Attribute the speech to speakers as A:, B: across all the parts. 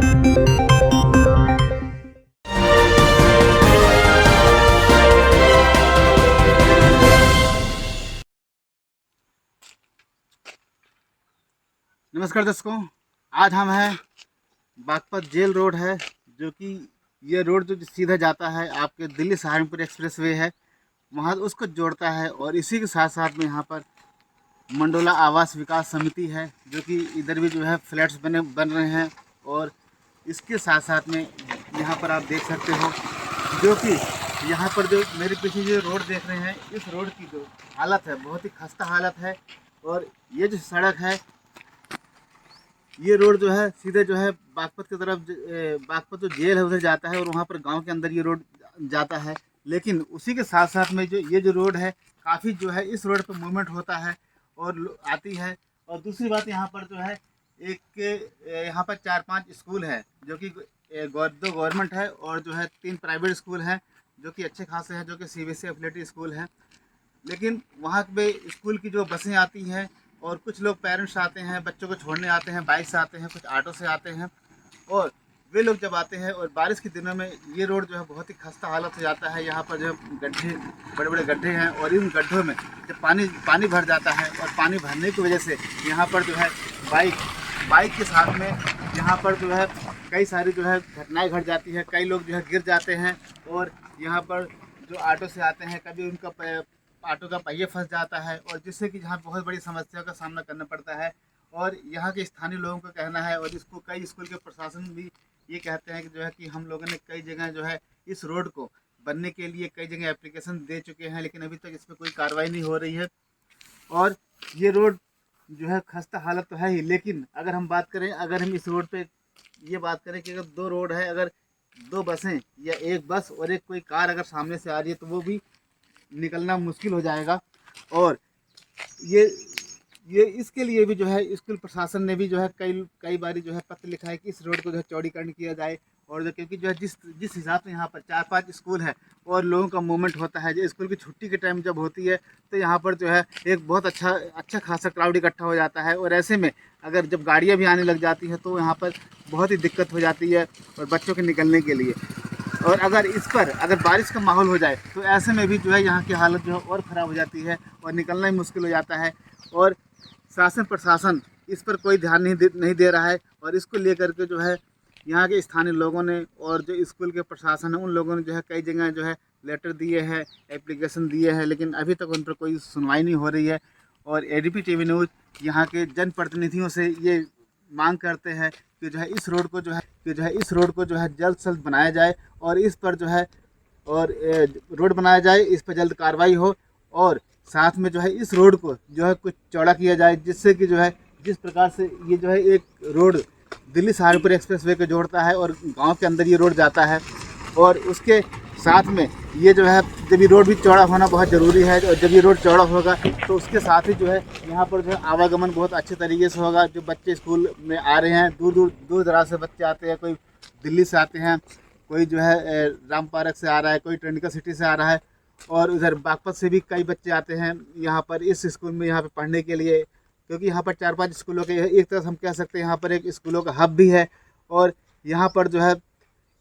A: नमस्कार दर्शकों, आज हम हैं बागपत जेल रोड है, जो कि ये रोड जो सीधा जाता है आपके दिल्ली सहारनपुर एक्सप्रेसवे है, वहाँ उसको जोड़ता है। और इसी के साथ साथ में यहाँ पर मंडोला आवास विकास समिति है, जो कि इधर भी जो है फ्लैट्स बन रहे हैं। और इसके साथ साथ में यहाँ पर आप देख सकते हो, जो कि यहाँ पर जो मेरे पीछे जो रोड देख रहे हैं, इस रोड की जो हालत है बहुत ही खस्ता हालत है। और ये जो सड़क है, ये रोड जो है सीधे जो है बागपत की तरफ, बागपत जो जेल है उधर जाता है, और वहाँ पर गांव के अंदर ये रोड जाता है। लेकिन उसी के साथ साथ में जो ये जो रोड है, काफ़ी जो है इस रोड पर मूवमेंट होता है और आती है। और दूसरी बात, यहाँ पर जो है यहाँ पर 4-5 स्कूल है, जो कि 2 गवर्नमेंट है और जो है 3 प्राइवेट स्कूल हैं, जो कि अच्छे खासे हैं, जो कि CBSE एफिलिएटेड स्कूल हैं। लेकिन वहाँ पे स्कूल की जो बसें आती हैं, और कुछ लोग पेरेंट्स आते हैं, बच्चों को छोड़ने आते हैं, बाइक से आते हैं, कुछ ऑटो से आते हैं। और वे लोग जब आते हैं, और बारिश के दिनों में ये रोड जो है बहुत ही खस्ता हालत हो जाता है। यहाँ पर जो गड्ढे, बड़े बड़े गड्ढे हैं, और इन गड्ढों में जब पानी भर जाता है, और पानी भरने की वजह से यहाँ पर जो है बाइक के साथ में यहाँ पर जो है कई सारी जो है घटनाएँ घट जाती है। कई लोग जो है गिर जाते हैं, और यहाँ पर जो ऑटो से आते हैं, कभी उनका ऑटो का पहिया फंस जाता है, और जिससे कि यहाँ बहुत बड़ी समस्या का सामना करना पड़ता है। और यहाँ के स्थानीय लोगों का कहना है, और इसको कई स्कूल के प्रशासन भी ये कहते हैं कि जो है कि हम लोगों ने कई जगह जो है इस रोड को बनने के लिए कई जगह एप्लीकेशन दे चुके हैं, लेकिन अभी तक इस पर कोई कार्रवाई नहीं हो रही है। और ये रोड जो है खस्ता हालत तो है ही, लेकिन अगर हम बात करें, अगर हम इस रोड पे ये बात करें कि अगर 2 रोड है, अगर 2 बसें या 1 बस और एक कोई कार अगर सामने से आ रही है, तो वो भी निकलना मुश्किल हो जाएगा। और ये इसके लिए भी जो है स्कूल प्रशासन ने भी जो है कई बारी जो है पत्र लिखा है कि इस रोड को जो है चौड़ीकरण किया जाए। और जो क्योंकि जो है जिस हिसाब से यहाँ पर 4-5 स्कूल है और लोगों का मूवमेंट होता है, जो स्कूल की छुट्टी के टाइम जब होती है, तो यहाँ पर जो है एक बहुत अच्छा खासा क्राउड इकट्ठा हो जाता है। और ऐसे में अगर जब गाड़ियाँ भी आने लग जाती हैं, तो यहाँ पर बहुत ही दिक्कत हो जाती है और बच्चों के निकलने के लिए। और अगर बारिश का माहौल हो जाए, तो ऐसे में भी जो है यहाँ की हालत जो है और ख़राब हो जाती है, और निकलना ही मुश्किल हो जाता है। और शासन प्रशासन इस पर कोई ध्यान नहीं दे रहा है। और इसको लेकर के जो है यहाँ के स्थानीय लोगों ने और जो स्कूल के प्रशासन है, उन लोगों ने जो है कई जगह जो है लेटर दिए हैं, एप्लीकेशन दिए हैं, लेकिन अभी तक उन पर कोई सुनवाई नहीं हो रही है। और ADP TV न्यूज़ यहाँ के जनप्रतिनिधियों से ये मांग करते हैं कि जो है इस रोड को जो है जल्द से जल्द बनाया जाए, और इस पर जो है रोड बनाया जाए, इस पर जल्द कार्रवाई हो। और साथ में जो है इस रोड को जो है कुछ चौड़ा किया जाए, जिससे कि जो है जिस प्रकार से ये जो है एक रोड दिल्ली सहारनपुर एक्सप्रेसवे को जोड़ता है, और गांव के अंदर ये रोड जाता है। और उसके साथ में ये जो है जब ये रोड भी चौड़ा होना बहुत ज़रूरी है, और जब ये रोड चौड़ा होगा, तो उसके साथ ही जो है यहाँ पर जो है आवागमन बहुत अच्छे तरीके से होगा। जो बच्चे स्कूल में आ रहे हैं, दूर दराज से बच्चे आते हैं, कोई दिल्ली से आते हैं, कोई जो है राम पार्क से आ रहा है, कोई ट्रेंडिका सिटी से आ रहा है, और उधर बागपत से भी कई बच्चे आते हैं यहाँ पर इस स्कूल में यहाँ पर पढ़ने के लिए। क्योंकि यहाँ पर 4-5 स्कूलों के एक तरह से हम कह सकते हैं यहाँ पर एक स्कूलों का हब भी है। और यहाँ पर जो है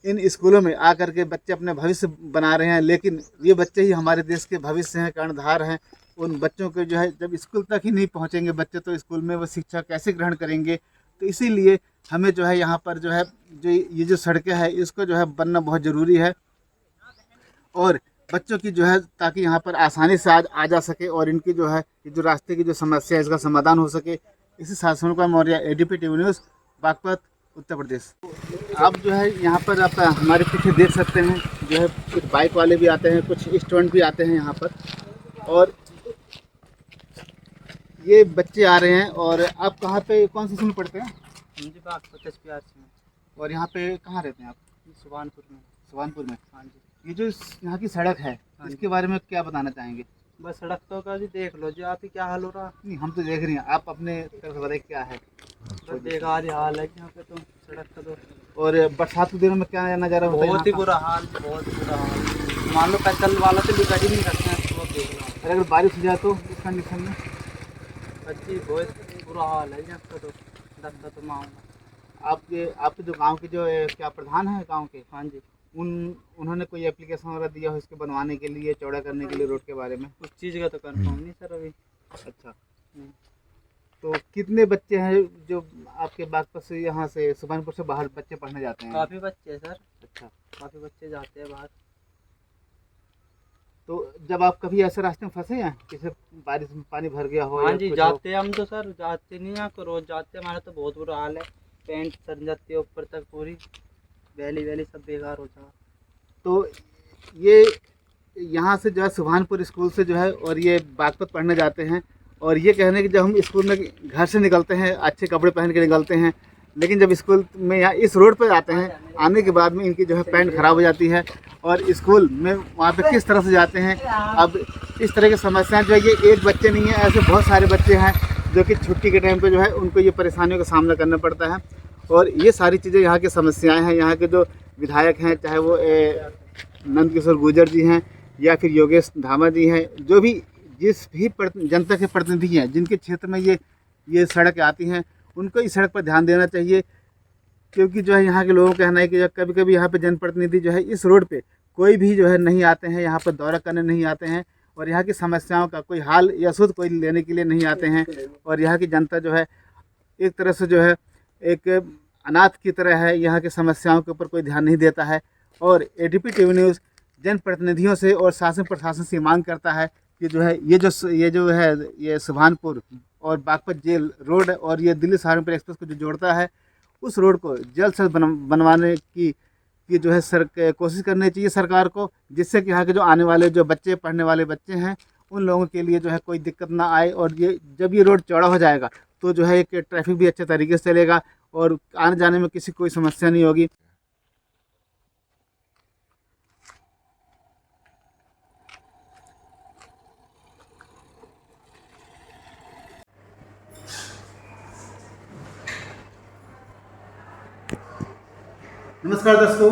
A: इन स्कूलों में आकर के बच्चे अपने भविष्य बना रहे हैं, लेकिन ये बच्चे ही हमारे देश के भविष्य हैं, कर्णधार हैं। उन बच्चों को जो है जब स्कूल तक ही नहीं पहुँचेंगे बच्चे, तो स्कूल में वो शिक्षा कैसे ग्रहण करेंगे। तो इसीलिए हमें जो है यहाँ पर जो है ये जो सड़कें हैं, इसको जो है बनना बहुत ज़रूरी है, और बच्चों की जो है ताकि यहाँ पर आसानी से आ जा सके, और इनकी जो है ये जो रास्ते की जो समस्या है, इसका समाधान हो सके। इसी शासन का Maurya, ADP TV news, Baghpat, Uttar Pradesh. आप जो है यहाँ पर आप हमारे पीछे देख सकते हैं, जो है कुछ बाइक वाले भी आते हैं, कुछ स्टूडेंट भी आते हैं यहाँ पर, और ये बच्चे आ रहे हैं। और आप कहाँ पे, कौन से स्कूल पढ़ते हैं?
B: मुझे बागपत SPR से।
A: और यहाँ पे कहाँ रहते हैं आप? सुभानपुर में।
B: हाँ जी।
A: ये जो यहाँ की सड़क है, इसके बारे में क्या बताना चाहेंगे?
B: बस सड़क तो का जी देख लो जी, आप ही क्या हाल हो रहा।
A: नहीं, हम तो देख रहे हैं, आप अपने तरफ से बताइए क्या है।
B: बस बेकार ही हाल है यहाँ पे तो सड़क का तो।
A: और बरसात के दिनों में क्या नज़ारा होता है?
B: बहुत ही बुरा हाल, बहुत ही बुरा हाल। मान लो पैदल वाला तो निकल ही नहीं सकते हैं, तो देख लो।
A: अगर बारिश हो जाए तो इस कंडीशन में
B: अच्छी बहुत बुरा हाल है यहाँ का तो, दत्ता तो मामला।
A: आपके जो गांव के जो क्या प्रधान है गांव के,
B: हाँ जी।
A: उन्होंने कोई एप्लीकेशन वगैरह दिया हो इसके बनवाने के लिए, चौड़ा करने के लिए रोड के बारे में?
B: उस चीज़ का तो कंफर्म नहीं सर अभी।
A: अच्छा, तो कितने बच्चे हैं जो आपके बागपत से, यहाँ से सुभानपुर से बाहर बच्चे पढ़ने जाते हैं?
B: काफ़ी बच्चे हैं सर,
A: अच्छा,
B: काफ़ी बच्चे जाते हैं बाहर।
A: तो जब आप कभी ऐसे रास्ते में फंसे हैं, जैसे बारिश में पानी भर गया हो?
B: हाँ
A: या
B: जी,
A: कुछ हो?
B: जाते हैं हम तो सर, जाते नहीं यहाँ को रोज़ जाते हैं, हमारा तो बहुत बुरा हाल है, पैंट सर जाती है ऊपर तक पूरी, वैली सब बेकार हो जाए।
A: तो ये यहाँ से जो है सुभानपुर स्कूल से जो है और ये बागपत पढ़ने जाते हैं, और ये कहने कि जब हम स्कूल में घर से निकलते हैं अच्छे कपड़े पहन के निकलते हैं, लेकिन जब स्कूल में यहाँ इस रोड पर आते हैं, आने के बाद में इनकी जो है पैंट खराब हो जाती है, और स्कूल में वहाँ पे किस तरह से जाते हैं। अब इस तरह की समस्याएं जो है, ये एक बच्चे नहीं है, ऐसे बहुत सारे बच्चे हैं जो कि छुट्टी के टाइम पे जो है उनको ये परेशानियों का सामना करना पड़ता है। और ये सारी चीज़ें यहाँ की समस्याएँ हैं। यहाँ के जो विधायक हैं, चाहे वो नंद किशोर गुर्जर जी हैं या फिर योगेश धामा जी हैं, जो भी जिस भी जनता के प्रतिनिधि हैं जिनके क्षेत्र में ये सड़क आती हैं, उनको इस सड़क पर ध्यान देना चाहिए। क्योंकि जो है यहाँ के लोगों का कहना है कि कभी कभी यहाँ पे जनप्रतिनिधि जो है इस रोड पे कोई भी जो है नहीं आते हैं, यहाँ पर दौरा करने नहीं आते हैं, और यहाँ की समस्याओं का कोई हाल या सुध कोई लेने के लिए नहीं आते हैं। और यहाँ की जनता जो है एक तरह से जो है एक अनाथ की तरह है, यहाँ की समस्याओं के ऊपर कोई ध्यान नहीं देता है। और ADP टीवी न्यूज़ जनप्रतिनिधियों से और शासन प्रशासन से मांग करता है कि जो है ये सुभानपुर और बागपत जेल रोड और ये दिल्ली सहारनपुर एक्सप्रेस को जो जोड़ता है, उस रोड को जल्द से बनवाने की जो है कोशिश करनी चाहिए सरकार को, जिससे कि यहाँ के जो आने वाले जो बच्चे, पढ़ने वाले बच्चे हैं, उन लोगों के लिए जो है कोई दिक्कत ना आए। और जब ये रोड चौड़ा हो जाएगा तो जो है एक ट्रैफिक भी अच्छे तरीके से चलेगा और आने जाने में किसी कोई समस्या नहीं होगी। नमस्कार दोस्तों,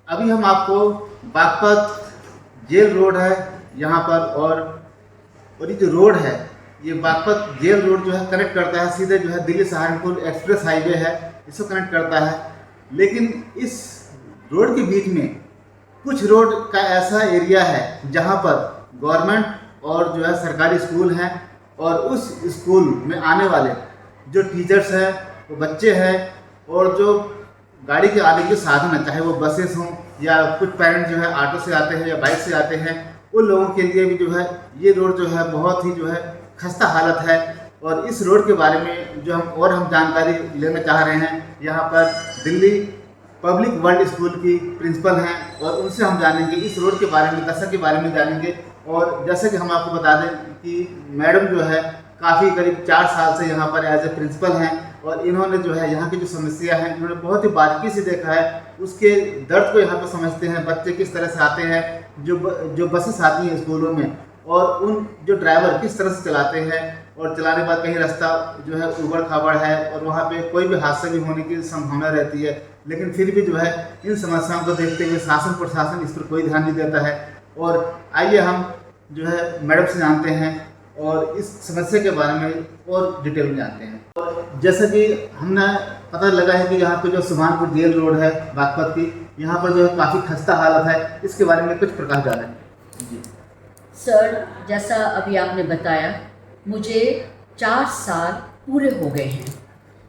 A: अभी हम आपको बागपत जेल रोड है यहाँ पर, और ये जो रोड है, ये बागपत जेल रोड जो है कनेक्ट करता है सीधे जो है दिल्ली सहारनपुर एक्सप्रेस हाईवे है, इसको कनेक्ट करता है। लेकिन इस रोड के बीच में कुछ रोड का ऐसा एरिया है जहाँ पर गवर्नमेंट और जो है सरकारी स्कूल हैं, और उस स्कूल में आने वाले जो टीचर्स हैं, वो बच्चे हैं, और जो गाड़ी के आने के साधन है, चाहे वो बसेस हों या कुछ पेरेंट्स जो है ऑटो से आते हैं या बाइक से आते हैं, उन लोगों के लिए भी जो है ये रोड जो है बहुत ही जो है खस्ता हालत है। और इस रोड के बारे में जो हम जानकारी लेना चाह रहे हैं, यहाँ पर दिल्ली पब्लिक वर्ल्ड स्कूल की प्रिंसिपल हैं, और उनसे हम जानेंगे इस रोड के बारे में, दशा के बारे में जानेंगे। और जैसे कि हम आपको बता दें कि मैडम जो है काफ़ी करीब 4 साल से यहाँ पर एज ए प्रिंसिपल हैं, और इन्होंने जो है यहाँ की जो समस्या है इन्होंने बहुत ही बारीकी से देखा है, उसके दर्द को यहाँ पर समझते हैं। बच्चे किस तरह से आते हैं, जो बसेस आती हैं स्कूलों में, और उन जो ड्राइवर किस तरह से चलाते हैं, और चलाने के बाद कहीं रास्ता जो है उबड़ खाबड़ है और वहाँ पे कोई भी हादसा भी होने की संभावना रहती है। लेकिन फिर भी जो है इन समस्याओं को देखते हुए शासन प्रशासन इस पर कोई ध्यान नहीं देता है। और आइए हम जो है मैडम से जानते हैं और इस समस्या के बारे में और डिटेल में जानते हैं। और जैसा कि हमने पता लगा है कि यहाँ पे जो सुभानपुर जेल रोड है बागपत की, यहाँ पर जो है काफ़ी खस्ता हालत है, इसके बारे में कुछ प्रकाश डालें जी।
C: सर, जैसा अभी आपने बताया, मुझे 4 साल पूरे हो गए हैं।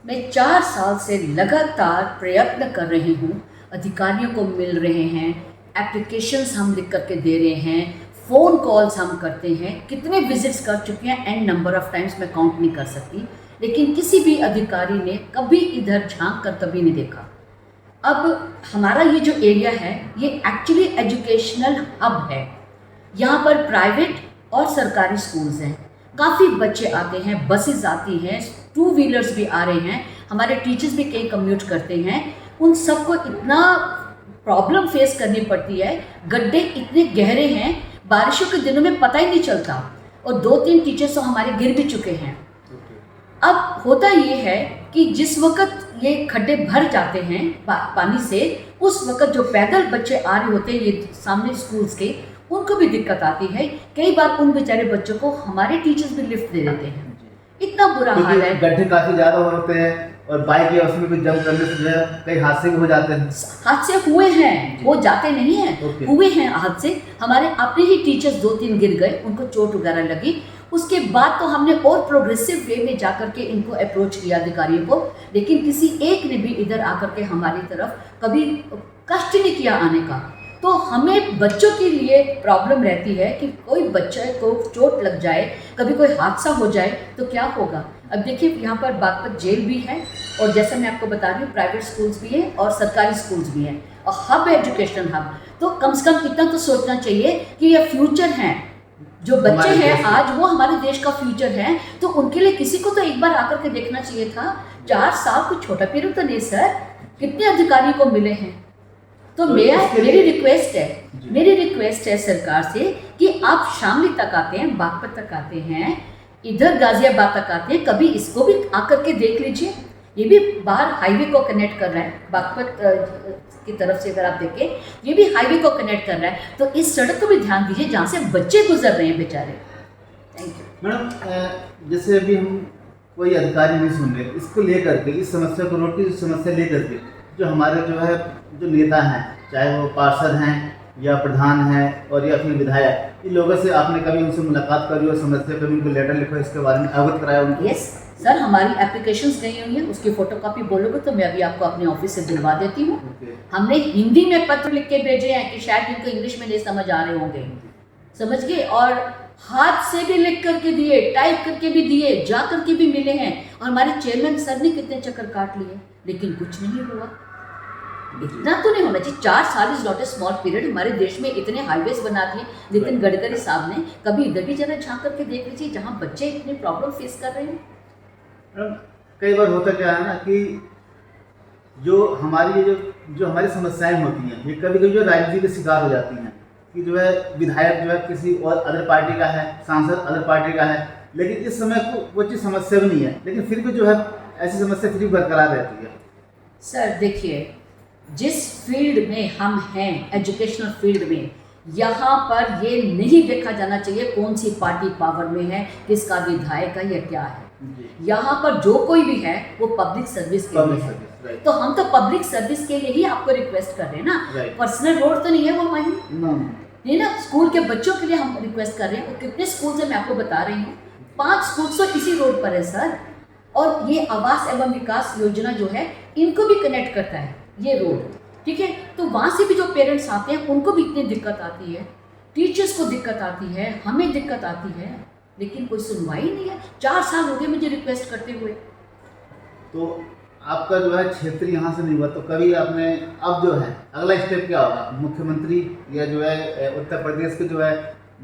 C: मैं 4 साल से लगातार प्रयत्न कर रही हूँ, अधिकारियों को मिल रहे हैं, एप्लीकेशंस हम लिख करके दे रहे हैं, फ़ोन कॉल्स हम करते हैं, कितने विजिट्स कर चुके हैं, एंड नंबर ऑफ़ टाइम्स मैं काउंट नहीं कर सकती, लेकिन किसी भी अधिकारी ने कभी इधर झांक कर कभी नहीं देखा। अब हमारा ये जो एरिया है ये एक्चुअली एजुकेशनल हब है। यहाँ पर प्राइवेट और सरकारी स्कूल्स हैं, काफ़ी बच्चे आते हैं, बसेस आती हैं, 2 व्हीलर्स भी आ रहे हैं, हमारे टीचर्स भी कई कम्यूट करते हैं। उन सबको इतना प्रॉब्लम फेस करनी पड़ती है, गड्ढे इतने गहरे हैं, बारिशों के दिनों में पता ही नहीं चलता, और 2-3 टीचर्स तो हमारे गिर भी चुके हैं। अब होता ये है कि जिस वक्त ये खड्डे भर जाते हैं पानी से, उस वक्त जो पैदल बच्चे आ रहे होते हैं ये सामने स्कूल्स के, उनको भी दिक्कत आती है। कई बार उन बेचारे बच्चों को हमारे टीचर्स भी लिफ्ट दे देते हैं, इतना बुरा हाल है।
A: गड्ढे काफ़ी ज़्यादा होते हैं और बाइक या उसमें भी जंप करने से जो है कई हादसे भी हो जाते हैं।
C: हादसे हुए हैं, वो जाते नहीं हैं,
A: ओके।
C: हुए हैं हादसे। हमारे अपने ही टीचर्स 2-3 गिर गए, उनको चोट वगैरह लगी। उसके बाद तो हमने और प्रोग्रेसिव वे में जाकर के इनको अप्रोच किया अधिकारियों को, लेकिन किसी एक ने भी इधर आकर के हमारी तरफ कभी कष्ट नहीं किया आने का। तो हमें बच्चों के लिए प्रॉब्लम रहती है कि कोई बच्चे को चोट लग जाए, कभी कोई हादसा हो जाए तो क्या होगा। अब देखिए यहाँ पर बागपत जेल भी है, और जैसा मैं आपको बता रही हूँ प्राइवेट स्कूल्स भी हैं और सरकारी स्कूल्स भी हैं, और हब है एजुकेशन हब। तो कम से कम इतना तो सोचना चाहिए कि ये फ्यूचर हैं, जो बच्चे हैं आज वो हमारे देश का फ्यूचर है। तो उनके लिए किसी को तो एक बार आकर के देखना चाहिए था। 4 साल कोई छोटा पीरियड तो नहीं सर, कितने अधिकारी को मिले हैं। तो मेरी रिक्वेस्ट है सरकार से कि आप शामली तक आते हैं, बागपत तक आते हैं, इधर गाजियाबाद तक आते हैं, कभी इसको भी आकर के देख लीजिए। ये भी बाहर हाईवे को कनेक्ट कर रहा है, बागपत की तरफ से अगर आप देखें ये भी हाईवे को कनेक्ट कर रहा है। तो इस सड़क को भी ध्यान दीजिए जहाँ से बच्चे गुजर रहे हैं बेचारे। थैंक यू
A: मैडम, जैसे अभी हम कोई अधिकारी नहीं सुन रहे, इसको लेकर के, इस समस्या को, रोड की समस्या लेकर के जो हमारे जो नेता हैं, चाहे वो पार्षद हैं या प्रधान हैं और या फिर विधायक, इन लोगों से आपने कभी उनसे मुलाकात करी और समस्या कभी उनको लेटर लिखो, इसके बारे में अवगत कराया उनको?
C: यस सर, हमारी एप्लीकेशंस गई हुई हैं, उसकी फोटोकॉपी बोलोगे तो मैं अभी आपको अपने ऑफिस से दिलवा देती हूँ। हमने हिंदी में पत्र लिख के भेजे हैं कि शायद इनको इंग्लिश में नहीं समझ आ रहे होंगे, समझ गए, और हाथ से भी लिख करके दिए, टाइप करके भी दिए, जा करके भी मिले हैं। और हमारे चेयरमैन सर ने कितने चक्कर काट लिए, लेकिन कुछ नहीं हुआ। इतना तो नहीं होना चाहिए। 4 साल is not a small period. हमारे देश में इतने हाईवेज बना दिए नितिन गडकरी साहब ने, कभी इधर भी जरा झांक करके देख लीजिए जहाँ बच्चे इतने प्रॉब्लम फेस कर रहे हैं।
A: कई बार होता क्या है ना कि जो हमारी समस्याएं होती हैं, ये कभी कभी जो राजनीति के शिकार हो जाती हैं कि जो है विधायक जो है किसी और अदर पार्टी का है, सांसद अदर पार्टी का है, लेकिन इस समय को वो चीज़ समस्या भी नहीं है, लेकिन फिर भी जो है ऐसी समस्या फिर भी बरकरार रहती है।
C: सर देखिए, जिस फील्ड में हम हैं, एजुकेशनल फील्ड में, यहाँ पर ये नहीं देखा जाना चाहिए कौन सी पार्टी पावर में है, किसका विधायक है या क्या है। यहाँ पर जो कोई भी है वो पब्लिक सर्विस के लिए है। तो हम तो पब्लिक सर्विस के लिए ही आपको रिक्वेस्ट कर रहे हैं ना, पर्सनल रोड तो नहीं है वो हमारी, नहीं ना। स्कूल के बच्चों के लिए हम रिक्वेस्ट कर रहे हैं। और कितने स्कूल से मैं आपको बता रही हूँ, 5 स्कूल तो इसी रोड पर है सर। और ये आवास एवं विकास योजना जो है इनको भी कनेक्ट करता है ये रोड, ठीक है। तो वहाँ से भी जो पेरेंट्स आते हैं उनको भी इतनी दिक्कत आती है, टीचर्स को दिक्कत आती है, हमें दिक्कत आती है, लेकिन कोई सुनवाई नहीं है। 4 साल हो गए मुझे रिक्वेस्ट करते हुए।
A: तो आपका जो है क्षेत्र यहाँ से नहीं हुआ, तो कभी आपने अब जो है अगला स्टेप क्या होगा? मुख्यमंत्री या जो है उत्तर प्रदेश के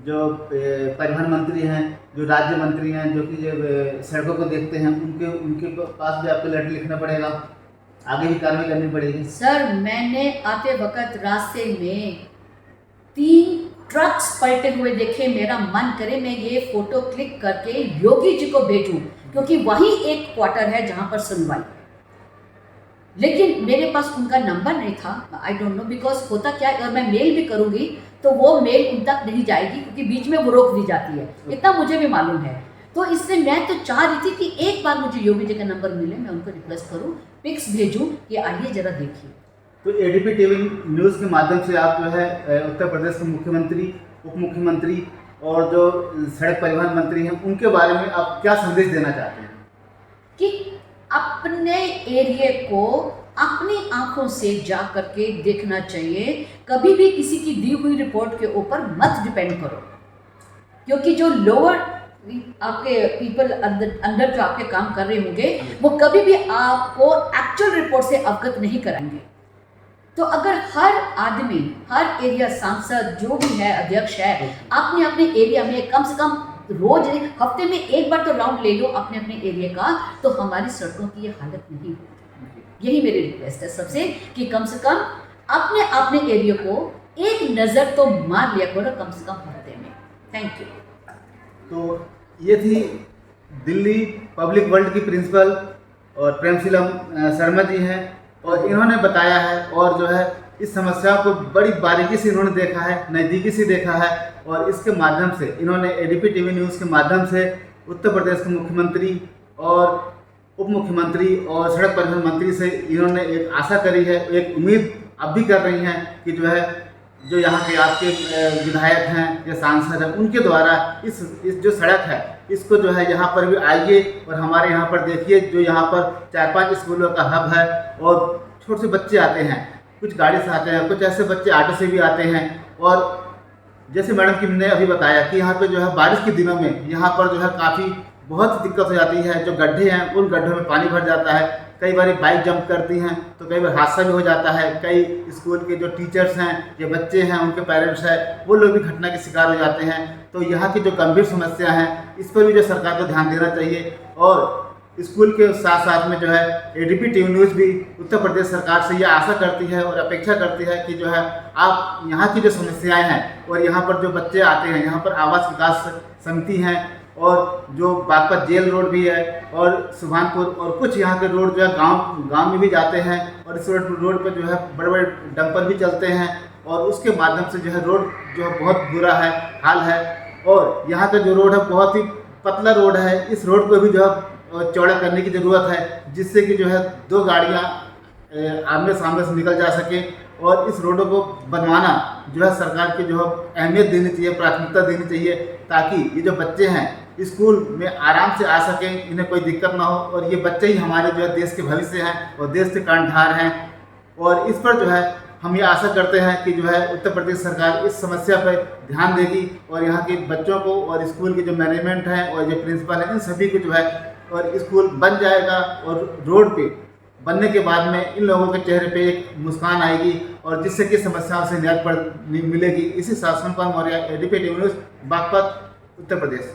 A: जो परिवहन मंत्री हैं, जो राज्य मंत्री हैं, जो कि जो सड़कों को देखते हैं, उनके पास भी आपको लेटर लिखना पड़ेगा, आगे भी कार्रवाई करनी पड़ेगी?
C: सर मैंने आते वक्त रास्ते में 3 ट्रक्स पलटे हुए देखे। मेरा मन करे मैं ये फोटो क्लिक करके योगी जी को भेजूं, क्योंकि वही एक क्वार्टर है जहां पर सुनवाई, लेकिन मेरे पास उनका नंबर नहीं था। आई डोंट नो बिकॉज होता क्या है, अगर मैं मेल भी करूंगी तो वो मेल उन तक नहीं जाएगी, क्योंकि बीच में वो रोक दी जाती है, इतना मुझे भी मालूम है। तो इसलिए मैं तो चाह रही थी कि एक बार मुझे योगी जी का नंबर मिले, मैं उनको रिक्वेस्ट करूं, पिक्स भेजूं कि आइए जरा देखिए।
A: तो एडीपी टीवी न्यूज़ के माध्यम से आप जो है उत्तर प्रदेश के मुख्यमंत्री, उप मुख्यमंत्री और जो सड़क परिवहन मंत्री हैं उनके बारे में आप क्या संदेश देना चाहते हैं?
C: कि अपने एरिया को अपनी आंखों से जा करके देखना चाहिए। कभी भी किसी की दी हुई रिपोर्ट के ऊपर मत डिपेंड करो, क्योंकि जो लोअर आपके पीपल अंदर जो आपके काम कर रहे होंगे वो कभी भी आपको एक्चुअल रिपोर्ट से अवगत नहीं कराएंगे। तो अगर हर आदमी, हर एरिया सांसद जो भी है, अध्यक्ष है, अपने अपने एरिया में कम से कम रोज हफ्ते में एक बार तो राउंड ले लो अपने अपने एरिया का, तो हमारी सड़कों की ये हालत नहीं होती। यही मेरी रिक्वेस्ट है सबसे कि कम से कम अपने अपने एरिया को एक नज़र तो मार लिया करो कम से कम हफ्ते में। Thank you.
A: तो ये थी दिल्ली पब्लिक वर्ल्ड की प्रिंसिपल और प्रेमशीलम शर्मा जी हैं, और इन्होंने बताया है और जो है इस समस्या को बड़ी बारीकी से इन्होंने देखा है, नज़दीकी से देखा है, और इसके माध्यम से इन्होंने एडीपी टीवी न्यूज़ के माध्यम से उत्तर प्रदेश के मुख्यमंत्री और उप मुख्यमंत्री और सड़क परिवहन मंत्री से इन्होंने एक आशा करी है, एक उम्मीद अब भी कर रही हैं कि जो है जो यहाँ के आपके विधायक हैं या सांसद हैं उनके द्वारा इस जो सड़क है इसको जो है यहाँ पर भी आइए और हमारे यहाँ पर देखिए, जो यहाँ पर 4-5 स्कूलों का हब है और छोटे से बच्चे आते हैं, कुछ गाड़ी से आते हैं, कुछ ऐसे बच्चे ऑटो से भी आते हैं। और जैसे मैडम की ने अभी बताया कि यहाँ पे जो है बारिश के दिनों में यहाँ पर जो है काफ़ी बहुत दिक्कत हो जाती है, जो गड्ढे हैं उन गड्ढों में पानी भर जाता है, कई बार बाइक जंप करती हैं तो कई बार हादसा भी हो जाता है। कई स्कूल के जो टीचर्स हैं या बच्चे हैं उनके पेरेंट्स हैं वो लोग भी घटना के शिकार हो जाते हैं। तो यहाँ की जो गंभीर समस्या है इस पर भी जो सरकार को ध्यान देना चाहिए। और स्कूल के साथ साथ में जो है एडीपी टीवी न्यूज़ भी उत्तर प्रदेश सरकार से ये आशा करती है और अपेक्षा करती है कि जो है आप यहाँ की जो समस्याएं हैं और यहाँ पर जो बच्चे आते हैं, यहाँ पर आवास विकास समिति हैं और जो बागपत जेल रोड भी है और सुभानपुर और कुछ यहाँ के रोड जो है गांव में भी जाते हैं और इस रोड पर जो है बड़े बड़े डंपर भी चलते हैं और उसके माध्यम से जो है रोड जो है बहुत बुरा है हाल है। और यहाँ का जो रोड है बहुत ही पतला रोड है, इस रोड को भी जो है चौड़ा करने की ज़रूरत है जिससे कि जो है 2 गाड़ियाँ आमने सामने से निकल जा सके। और इस रोडों को बनवाना जो है सरकार की जो है अहमियत देनी चाहिए, प्राथमिकता देनी चाहिए ताकि ये जो बच्चे हैं स्कूल में आराम से आ सकें, इन्हें कोई दिक्कत ना हो। और ये बच्चे ही हमारे जो है देश के भविष्य हैं और देश के कर्णधार हैं। और इस पर जो है हम ये आशा करते हैं कि जो है उत्तर प्रदेश सरकार इस समस्या पर ध्यान देगी और यहाँ के बच्चों को और स्कूल के जो मैनेजमेंट हैं और जो प्रिंसिपल हैं इन सभी को जो है और स्कूल बन जाएगा और रोड पे बनने के बाद में इन लोगों के चेहरे पे एक मुस्कान आएगी और जिससे कि समस्याओं से निजात मिलेगी। इसी साथ संपन्न मौर्य, एडीपी न्यूज़, बागपत, उत्तर प्रदेश।